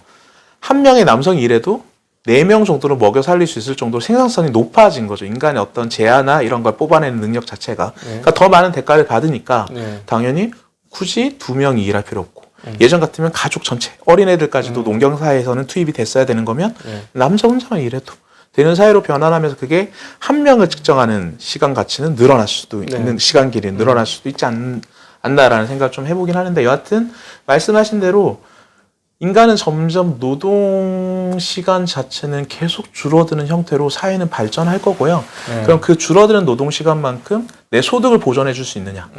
한 명의 남성이 일해도 4명 정도로 먹여 살릴 수 있을 정도로 생산성이 높아진 거죠. 인간의 어떤 재화나 이런 걸 뽑아내는 능력 자체가. 그러니까 더 많은 대가를 받으니까 당연히 굳이 2명이 일할 필요 없고 예전 같으면 가족 전체 어린애들까지도 농경사회에서는 투입이 됐어야 되는 거면 남자 혼자만 일해도 되는 사회로 변환하면서 그게 한 명을 측정하는 시간 가치는 늘어날 수도 있는 시간 길이는 늘어날 수도 있지 않나라는 생각을 좀 해보긴 하는데 여하튼 말씀하신 대로 인간은 점점 노동 시간 자체는 계속 줄어드는 형태로 사회는 발전할 거고요. 네. 그럼 그 줄어드는 노동 시간만큼 내 소득을 보전해 줄 수 있느냐.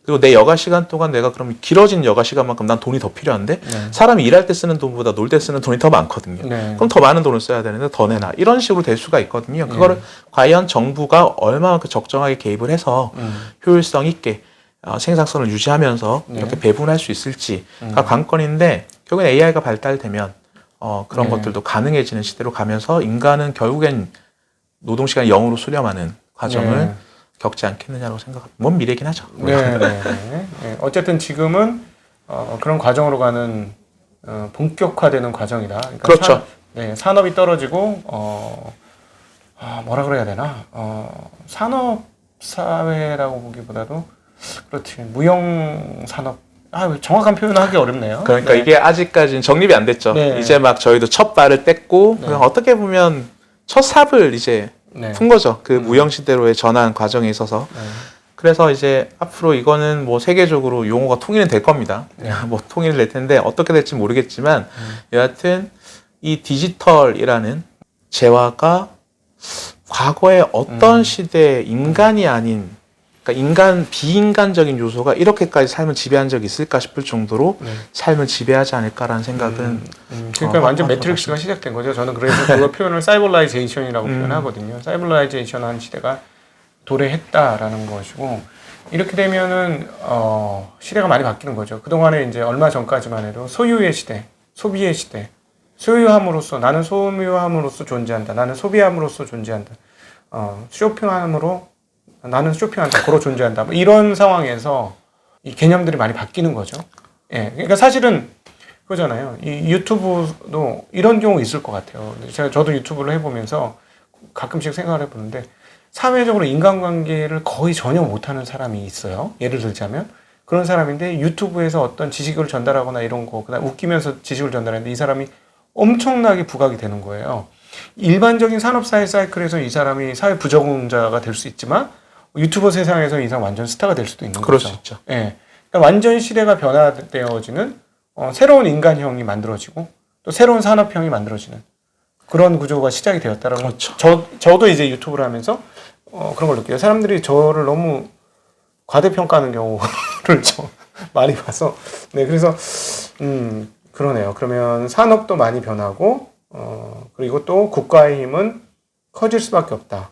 그리고 내 여가 시간 동안 내가 그럼 길어진 여가 시간만큼 난 돈이 더 필요한데 네. 사람이 일할 때 쓰는 돈보다 놀 때 쓰는 돈이 더 많거든요. 네. 그럼 더 많은 돈을 써야 되는데 더 내놔. 이런 식으로 될 수가 있거든요. 그거를 과연 정부가 얼마만큼 적정하게 개입을 해서 효율성 있게 생산성을 유지하면서 네. 이렇게 배분할 수 있을지가 관건인데 결국엔 AI가 발달되면 그런 네. 것들도 가능해지는 시대로 가면서 인간은 결국엔 노동시간 0으로 수렴하는 과정을 네. 겪지 않겠느냐고 생각합니다. 먼 미래긴 하죠. 네, 네, 네. 네. 어쨌든 지금은 그런 과정으로 가는 본격화되는 과정이다. 그러니까 그렇죠. 산업이 떨어지고 뭐라 그래야 되나? 산업 사회라고 보기보다도 그렇지 무형 산업. 정확한 표현을 하기 어렵네요. 그러니까 네. 이게 아직까지는 정립이 안 됐죠. 네. 이제 막 저희도 첫 발을 뗐고 네. 그냥 어떻게 보면 첫 삽을 이제 네. 푼 거죠. 그 무형 시대로의 전환 과정에 있어서. 네. 그래서 이제 앞으로 이거는 뭐 세계적으로 용어가 통일은 될 겁니다. 네. 뭐 통일이 될 텐데 어떻게 될지 모르겠지만 여하튼 이 디지털이라는 재화가 과거에 어떤 시대에 인간이 아닌 그러니까 비인간적인 요소가 이렇게까지 삶을 지배한 적이 있을까 싶을 정도로 네. 삶을 지배하지 않을까라는 생각은 그러니까 완전 하죠. 매트릭스가 시작된 거죠. 저는 그래서 그거 표현을 사이버라이제이션이라고 표현하거든요. 사이버라이제이션 한 시대가 도래했다라는 것이고 이렇게 되면은 시대가 많이 바뀌는 거죠. 그동안에 이제 얼마 전까지만 해도 소유의 시대, 소비의 시대, 소유함으로써 나는 소유함으로써 존재한다. 나는 소비함으로써 존재한다. 쇼핑함으로 나는 쇼핑한다. 고로 존재한다. 뭐 이런 상황에서 이 개념들이 많이 바뀌는 거죠. 예. 그러니까 사실은 그거잖아요. 이 유튜브도 이런 경우 있을 것 같아요. 저도 유튜브를 해보면서 가끔씩 생각을 해보는데 사회적으로 인간관계를 거의 전혀 못하는 사람이 있어요. 예를 들자면 그런 사람인데 유튜브에서 어떤 지식을 전달하거나 이런 거 그다음 웃기면서 지식을 전달하는데 이 사람이 엄청나게 부각이 되는 거예요. 일반적인 산업사회 사이클에서 이 사람이 사회 부적응자가 될 수 있지만 유튜버 세상에서 이 사람 완전 스타가 될 수도 있는 그럴 거죠. 수 있죠. 예. 그러니까 완전 시대가 변화되어지는 새로운 인간형이 만들어지고 또 새로운 산업형이 만들어지는 그런 구조가 시작이 되었다라는 그렇죠. 저도 이제 유튜브를 하면서 그런 걸 느껴요. 사람들이 저를 너무 과대평가하는 경우를 좀 많이 봐서 네 그래서 그러네요. 그러면 산업도 많이 변하고 그리고 또 국가의 힘은 커질 수밖에 없다.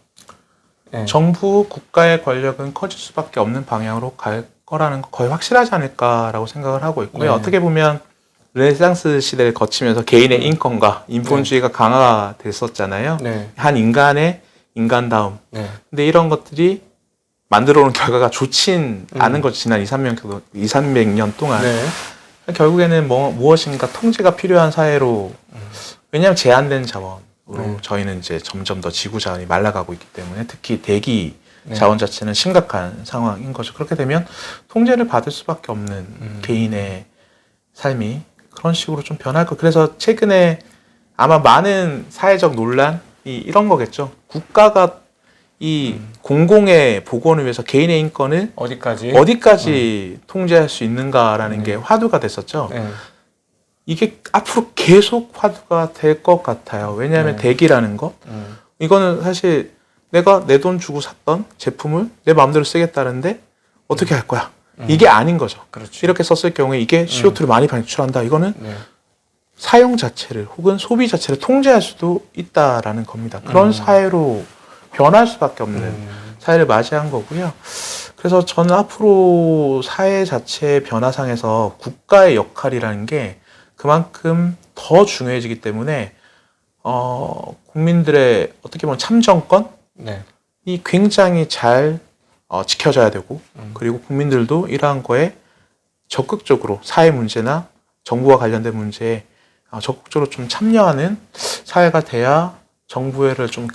네. 정부 국가의 권력은 커질 수밖에 없는 방향으로 갈 거라는 거 거의 확실하지 않을까라고 생각을 하고 있고요. 네. 어떻게 보면 르네상스 시대를 거치면서 개인의 인권과 인본주의가 강화됐었잖아요. 네. 한 인간의 인간다움. 네. 근데 이런 것들이 만들어 온 결과가 좋진 않은 거죠. 지난 2, 300년 동안. 네. 결국에는 무엇인가 통제가 필요한 사회로 왜냐하면 제한된 자원으로 저희는 이제 점점 더 지구 자원이 말라가고 있기 때문에 특히 대기 자원 자체는 심각한 상황인 거죠. 그렇게 되면 통제를 받을 수밖에 없는 개인의 삶이 그런 식으로 좀 변할 거. 그래서 최근에 아마 많은 사회적 논란이 이런 거겠죠. 국가가 이 공공의 복원을 위해서 개인의 인권을 어디까지 통제할 수 있는가라는 게 화두가 됐었죠. 네. 이게 앞으로 계속 화두가 될 것 같아요. 왜냐하면 대기라는 거 이거는 사실 내가 내 돈 주고 샀던 제품을 내 마음대로 쓰겠다는데 어떻게 할 거야? 이게 아닌 거죠. 그렇지. 이렇게 썼을 경우에 이게 CO2를 많이 방출한다. 이거는 네. 사용 자체를 혹은 소비 자체를 통제할 수도 있다라는 겁니다. 그런 사회로 변할 수밖에 없는 사회를 맞이한 거고요. 그래서 저는 앞으로 사회 자체의 변화상에서 국가의 역할이라는 게 그만큼 더 중요해지기 때문에 국민들의 어떻게 보면 참정권이 네. 굉장히 잘 지켜져야 되고 그리고 국민들도 이러한 거에 적극적으로 사회 문제나 정부와 관련된 문제에 적극적으로 좀 참여하는 사회가 돼야 정부를 좀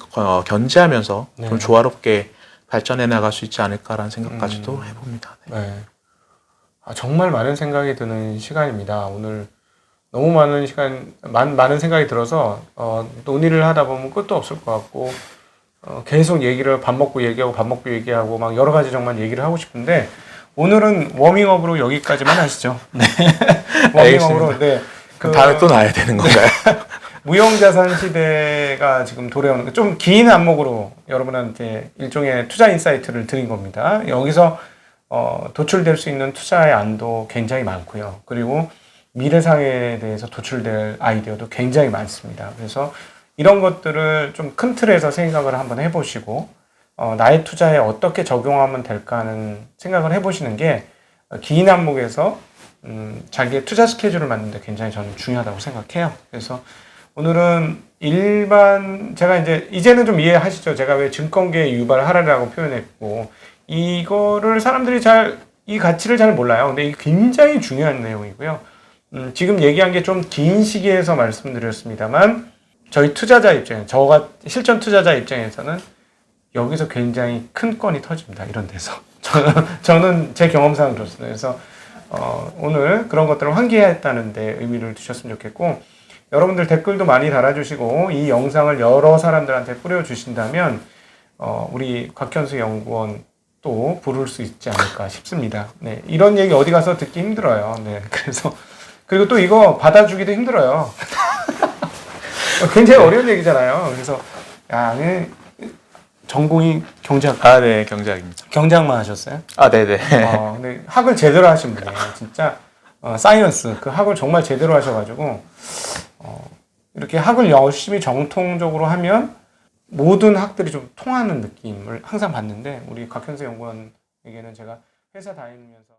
견제하면서 좀 조화롭게 발전해 나갈 수 있지 않을까라는 생각까지도 해봅니다. 네. 네. 정말 많은 생각이 드는 시간입니다. 오늘 너무 많은 많은 생각이 들어서 논의를 하다 보면 끝도 없을 것 같고 계속 밥 먹고 얘기하고 막 여러 가지 정말 얘기를 하고 싶은데 오늘은 워밍업으로 여기까지만 하시죠. 네. 워밍업으로 네. 그럼 다음에 또 나와야 되는 건가요? 무형자산 시대가 지금 도래하는 좀 긴 안목으로 여러분한테 일종의 투자 인사이트를 드린 겁니다. 여기서 도출될 수 있는 투자의 안도 굉장히 많고요. 그리고 미래사회에 대해서 도출될 아이디어도 굉장히 많습니다. 그래서 이런 것들을 좀 큰 틀에서 생각을 한번 해보시고 나의 투자에 어떻게 적용하면 될까 하는 생각을 해보시는 게 긴 안목에서 자기의 투자 스케줄을 만드는 데 굉장히 저는 중요하다고 생각해요. 그래서 오늘은 제가 이제는 좀 이해하시죠? 제가 왜 증권계 유발 하라라고 표현했고, 이거를 사람들이 이 가치를 잘 몰라요. 근데 이게 굉장히 중요한 내용이고요. 지금 얘기한 게 좀 긴 시기에서 말씀드렸습니다만, 저희 투자자 입장에, 실전 투자자 입장에서는 여기서 굉장히 큰 건이 터집니다. 이런 데서. 저는 제 경험상 그렇습니다. 그래서, 오늘 그런 것들을 환기했다는 데 의미를 두셨으면 좋겠고, 여러분들 댓글도 많이 달아주시고, 이 영상을 여러 사람들한테 뿌려주신다면, 우리 곽현수 연구원 또 부를 수 있지 않을까 싶습니다. 네. 이런 얘기 어디 가서 듣기 힘들어요. 네. 그리고 또 이거 받아주기도 힘들어요. 굉장히 어려운 얘기잖아요. 그래서, 전공이 경제학. 네, 경제학입니다. 경제학만 하셨어요? 네네. 근데 학을 제대로 하신 분이에요. 진짜, 사이언스. 그 학을 정말 제대로 하셔가지고, 이렇게 학을 열심히 정통적으로 하면 모든 학들이 좀 통하는 느낌을 항상 받는데, 우리 곽현수 연구원에게는 제가 회사 다니면서